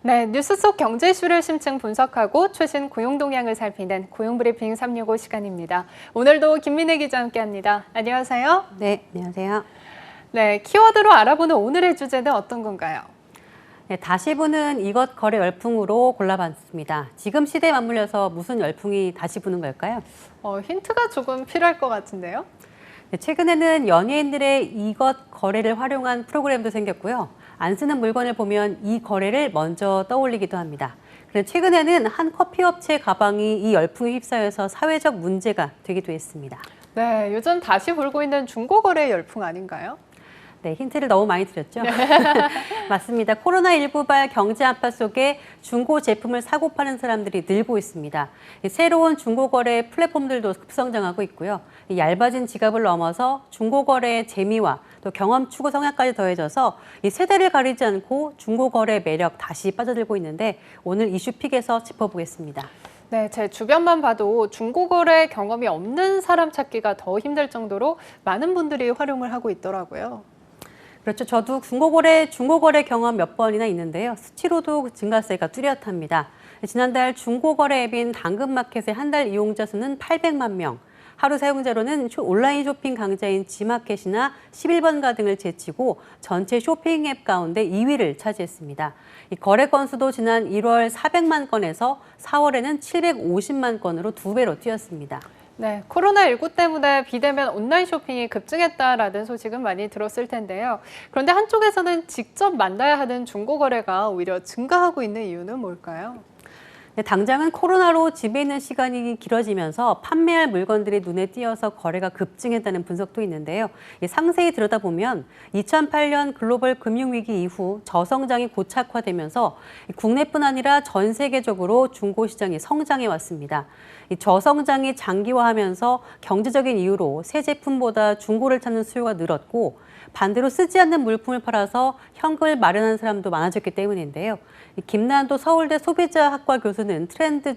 네, 뉴스 속 경제 이슈를 심층 분석하고 최신 고용 동향을 살피는 고용브리핑 365 시간입니다. 오늘도 김민혜 기자와 함께합니다. 안녕하세요. 네, 안녕하세요. 네, 키워드로 알아보는 오늘의 주제는 어떤 건가요? 네, 다시 부는 이것 거래 열풍으로 골라봤습니다. 지금 시대에 맞물려서 무슨 열풍이 다시 부는 걸까요? 힌트가 조금 필요할 것 같은데요. 네, 최근에는 연예인들의 이것 거래를 활용한 프로그램도 생겼고요. 안 쓰는 물건을 보면 이 거래를 먼저 떠올리기도 합니다. 그런데 최근에는 한 커피업체 가방이 이 열풍에 휩싸여서 사회적 문제가 되기도 했습니다. 네, 요즘 다시 불고 있는 중고거래 열풍 아닌가요? 네, 힌트를 너무 많이 드렸죠? 맞습니다. 코로나19발 경제 압박 속에 중고 제품을 사고 파는 사람들이 늘고 있습니다. 새로운 중고거래 플랫폼들도 급성장하고 있고요. 얇아진 지갑을 넘어서 중고거래의 재미와 또 경험 추구 성향까지 더해져서 이 세대를 가리지 않고 중고거래 매력 다시 빠져들고 있는데 오늘 이슈픽에서 짚어보겠습니다. 네, 제 주변만 봐도 중고거래 경험이 없는 사람 찾기가 더 힘들 정도로 많은 분들이 활용을 하고 있더라고요. 그렇죠. 저도 중고거래 경험 몇 번이나 있는데요. 수치로도 증가세가 뚜렷합니다. 지난달 중고거래 앱인 당근마켓의 한 달 이용자 수는 800만 명. 하루 사용자로는 온라인 쇼핑 강자인 지마켓이나 11번가 등을 제치고 전체 쇼핑 앱 가운데 2위를 차지했습니다. 이 거래 건수도 지난 1월 400만 건에서 4월에는 750만 건으로 2배로 뛰었습니다. 네, 코로나19 때문에 비대면 온라인 쇼핑이 급증했다라는 소식은 많이 들었을 텐데요. 그런데 한쪽에서는 직접 만나야 하는 중고거래가 오히려 증가하고 있는 이유는 뭘까요? 네, 당장은 코로나로 집에 있는 시간이 길어지면서 판매할 물건들이 눈에 띄어서 거래가 급증했다는 분석도 있는데요. 상세히 들여다보면 2008년 글로벌 금융위기 이후 저성장이 고착화되면서 국내뿐 아니라 전 세계적으로 중고시장이 성장해 왔습니다. 이 저성장이 장기화하면서 경제적인 이유로 새 제품보다 중고를 찾는 수요가 늘었고 반대로 쓰지 않는 물품을 팔아서 현금을 마련하는 사람도 많아졌기 때문인데요. 김난도 서울대 소비자학과 교수는 트렌드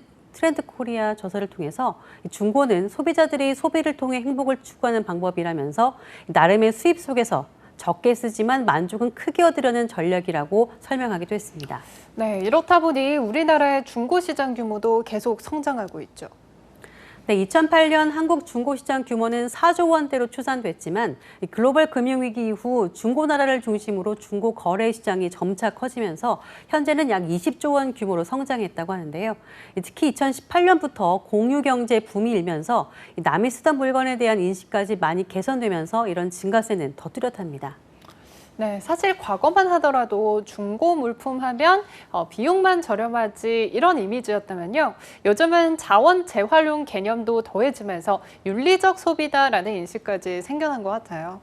코리아 저서를 통해서 중고는 소비자들이 소비를 통해 행복을 추구하는 방법이라면서 나름의 수입 속에서 적게 쓰지만 만족은 크게 얻으려는 전략이라고 설명하기도 했습니다. 네, 이렇다 보니 우리나라의 중고시장 규모도 계속 성장하고 있죠. 네, 2008년 한국 중고시장 규모는 4조 원대로 추산됐지만 글로벌 금융위기 이후 중고나라를 중심으로 중고 거래 시장이 점차 커지면서 현재는 약 20조 원 규모로 성장했다고 하는데요. 특히 2018년부터 공유경제 붐이 일면서 남이 쓰던 물건에 대한 인식까지 많이 개선되면서 이런 증가세는 더 뚜렷합니다. 네, 사실 과거만 하더라도 중고 물품 하면 비용만 저렴하지 이런 이미지였다면요. 요즘은 자원 재활용 개념도 더해지면서 윤리적 소비다라는 인식까지 생겨난 것 같아요.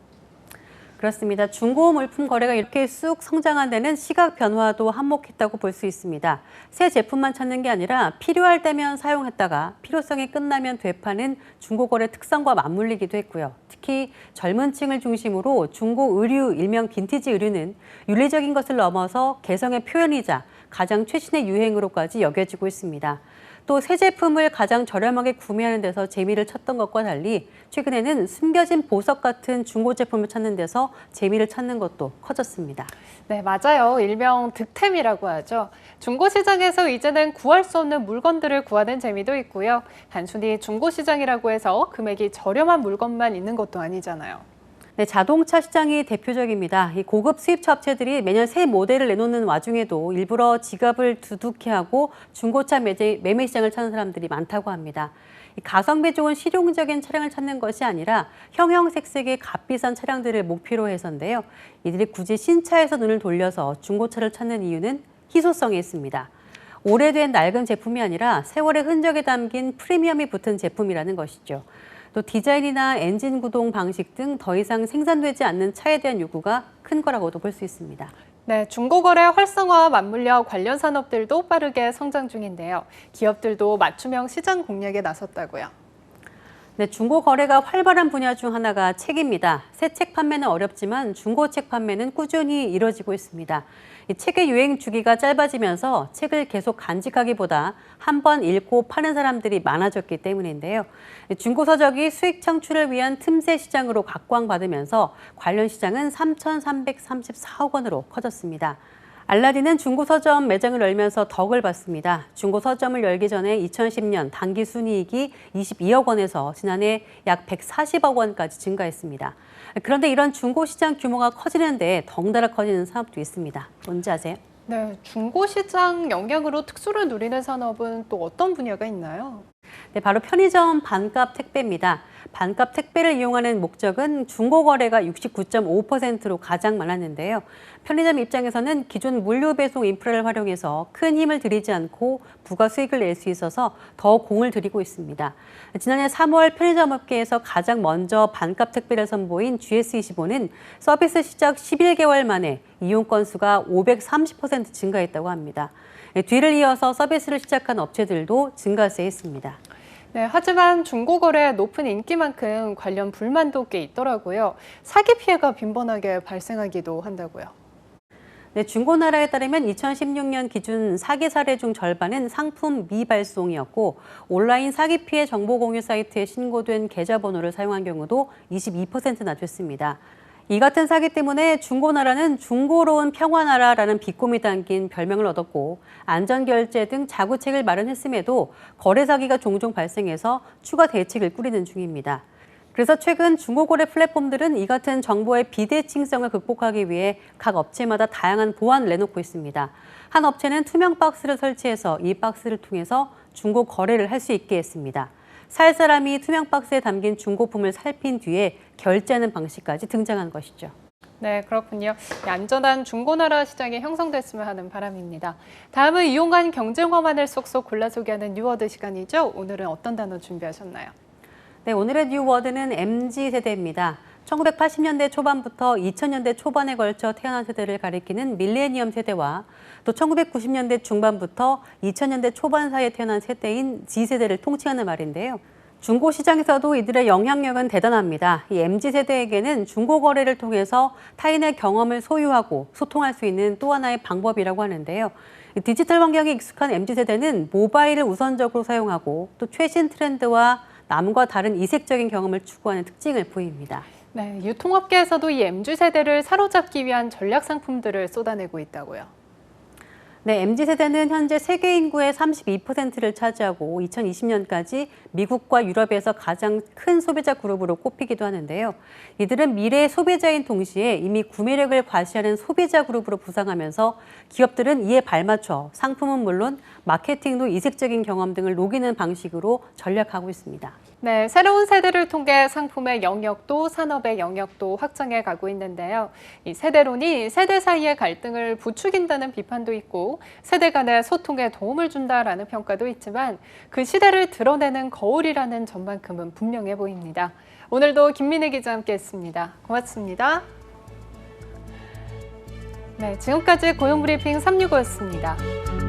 그렇습니다. 중고 물품 거래가 이렇게 쑥 성장한 데는 시각 변화도 한몫했다고 볼 수 있습니다. 새 제품만 찾는 게 아니라 필요할 때면 사용했다가 필요성이 끝나면 되파는 중고 거래 특성과 맞물리기도 했고요. 특히 젊은 층을 중심으로 중고 의류, 일명 빈티지 의류는 윤리적인 것을 넘어서 개성의 표현이자 가장 최신의 유행으로까지 여겨지고 있습니다. 또 새 제품을 가장 저렴하게 구매하는 데서 재미를 찾던 것과 달리 최근에는 숨겨진 보석 같은 중고 제품을 찾는 데서 재미를 찾는 것도 커졌습니다. 네, 맞아요. 일명 득템이라고 하죠. 중고 시장에서 이제는 구할 수 없는 물건들을 구하는 재미도 있고요. 단순히 중고 시장이라고 해서 금액이 저렴한 물건만 있는 것도 아니잖아요. 네, 자동차 시장이 대표적입니다. 이 고급 수입차 업체들이 매년 새 모델을 내놓는 와중에도 일부러 지갑을 두둑해하고 중고차 매매 시장을 찾는 사람들이 많다고 합니다. 이 가성비 좋은 실용적인 차량을 찾는 것이 아니라 형형색색의 값비싼 차량들을 목표로 해서인데요. 이들이 굳이 신차에서 눈을 돌려서 중고차를 찾는 이유는 희소성에 있습니다. 오래된 낡은 제품이 아니라 세월의 흔적이 담긴 프리미엄이 붙은 제품이라는 것이죠. 또 디자인이나 엔진 구동 방식 등 더 이상 생산되지 않는 차에 대한 요구가 큰 거라고도 볼 수 있습니다. 네, 중고거래 활성화와 맞물려 관련 산업들도 빠르게 성장 중인데요. 기업들도 맞춤형 시장 공략에 나섰다고요. 네, 중고 거래가 활발한 분야 중 하나가 책입니다. 새 책 판매는 어렵지만 중고 책 판매는 꾸준히 이뤄지고 있습니다. 이 책의 유행 주기가 짧아지면서 책을 계속 간직하기보다 한 번 읽고 파는 사람들이 많아졌기 때문인데요. 중고 서적이 수익 창출을 위한 틈새 시장으로 각광받으면서 관련 시장은 3,334억 원으로 커졌습니다. 알라딘은 중고 서점 매장을 열면서 덕을 봤습니다. 중고 서점을 열기 전에 2010년 단기 순이익이 22억 원에서 지난해 약 140억 원까지 증가했습니다. 그런데 이런 중고 시장 규모가 커지는데 덩달아 커지는 산업도 있습니다. 뭔지 아세요? 네, 중고 시장 영향으로 특수를 누리는 산업은 또 어떤 분야가 있나요? 네, 바로 편의점 반값 택배입니다. 반값 택배를 이용하는 목적은 중고 거래가 69.5%로 가장 많았는데요. 편의점 입장에서는 기존 물류 배송 인프라를 활용해서 큰 힘을 들이지 않고 부가 수익을 낼 수 있어서 더 공을 들이고 있습니다. 지난해 3월 편의점 업계에서 가장 먼저 반값 택배를 선보인 GS25는 서비스 시작 11개월 만에 이용 건수가 530% 증가했다고 합니다. 뒤를 이어서 서비스를 시작한 업체들도 증가세했습니다. 네, 하지만 중고거래의 높은 인기만큼 관련 불만도 꽤 있더라고요. 사기 피해가 빈번하게 발생하기도 한다고요. 네, 중고나라에 따르면 2016년 기준 사기 사례 중 절반은 상품 미발송이었고 온라인 사기 피해 정보 공유 사이트에 신고된 계좌번호를 사용한 경우도 22% 낮췄습니다. 이 같은 사기 때문에 중고나라는 중고로운 평화나라라는 비꼬미 담긴 별명을 얻었고 안전결제 등 자구책을 마련했음에도 거래 사기가 종종 발생해서 추가 대책을 꾸리는 중입니다. 그래서 최근 중고거래 플랫폼들은 이 같은 정보의 비대칭성을 극복하기 위해 각 업체마다 다양한 보완을 내놓고 있습니다. 한 업체는 투명 박스를 설치해서 이 박스를 통해서 중고 거래를 할 수 있게 했습니다. 살 사람이 투명 박스에 담긴 중고품을 살핀 뒤에 결제하는 방식까지 등장한 것이죠. 네, 그렇군요. 안전한 중고나라 시장이 형성됐으면 하는 바람입니다. 다음은 이용한 경쟁어만을 쏙쏙 골라 소개하는 뉴워드 시간이죠. 오늘은 어떤 단어 준비하셨나요? 네, 오늘의 뉴워드는 MZ세대입니다. 1980년대 초반부터 2000년대 초반에 걸쳐 태어난 세대를 가리키는 밀레니엄 세대와 또 1990년대 중반부터 2000년대 초반 사이에 태어난 세대인 Z세대를 통칭하는 말인데요. 중고 시장에서도 이들의 영향력은 대단합니다. 이 MZ세대에게는 중고 거래를 통해서 타인의 경험을 소유하고 소통할 수 있는 또 하나의 방법이라고 하는데요. 디지털 환경에 익숙한 MZ세대는 모바일을 우선적으로 사용하고 또 최신 트렌드와 남과 다른 이색적인 경험을 추구하는 특징을 보입니다. 네, 유통업계에서도 이 MZ세대를 사로잡기 위한 전략 상품들을 쏟아내고 있다고요. 네, MZ세대는 현재 세계 인구의 32%를 차지하고 2020년까지 미국과 유럽에서 가장 큰 소비자 그룹으로 꼽히기도 하는데요. 이들은 미래의 소비자인 동시에 이미 구매력을 과시하는 소비자 그룹으로 부상하면서 기업들은 이에 발맞춰 상품은 물론 마케팅도 이색적인 경험 등을 녹이는 방식으로 전략하고 있습니다. 네, 새로운 세대를 통해 상품의 영역도 산업의 영역도 확장해 가고 있는데요. 이 세대론이 세대 사이의 갈등을 부추긴다는 비판도 있고 세대 간의 소통에 도움을 준다라는 평가도 있지만 그 시대를 드러내는 거울이라는 점만큼은 분명해 보입니다. 오늘도 김민혜 기자 함께했습니다. 고맙습니다. 네, 지금까지 고용브리핑 365였습니다.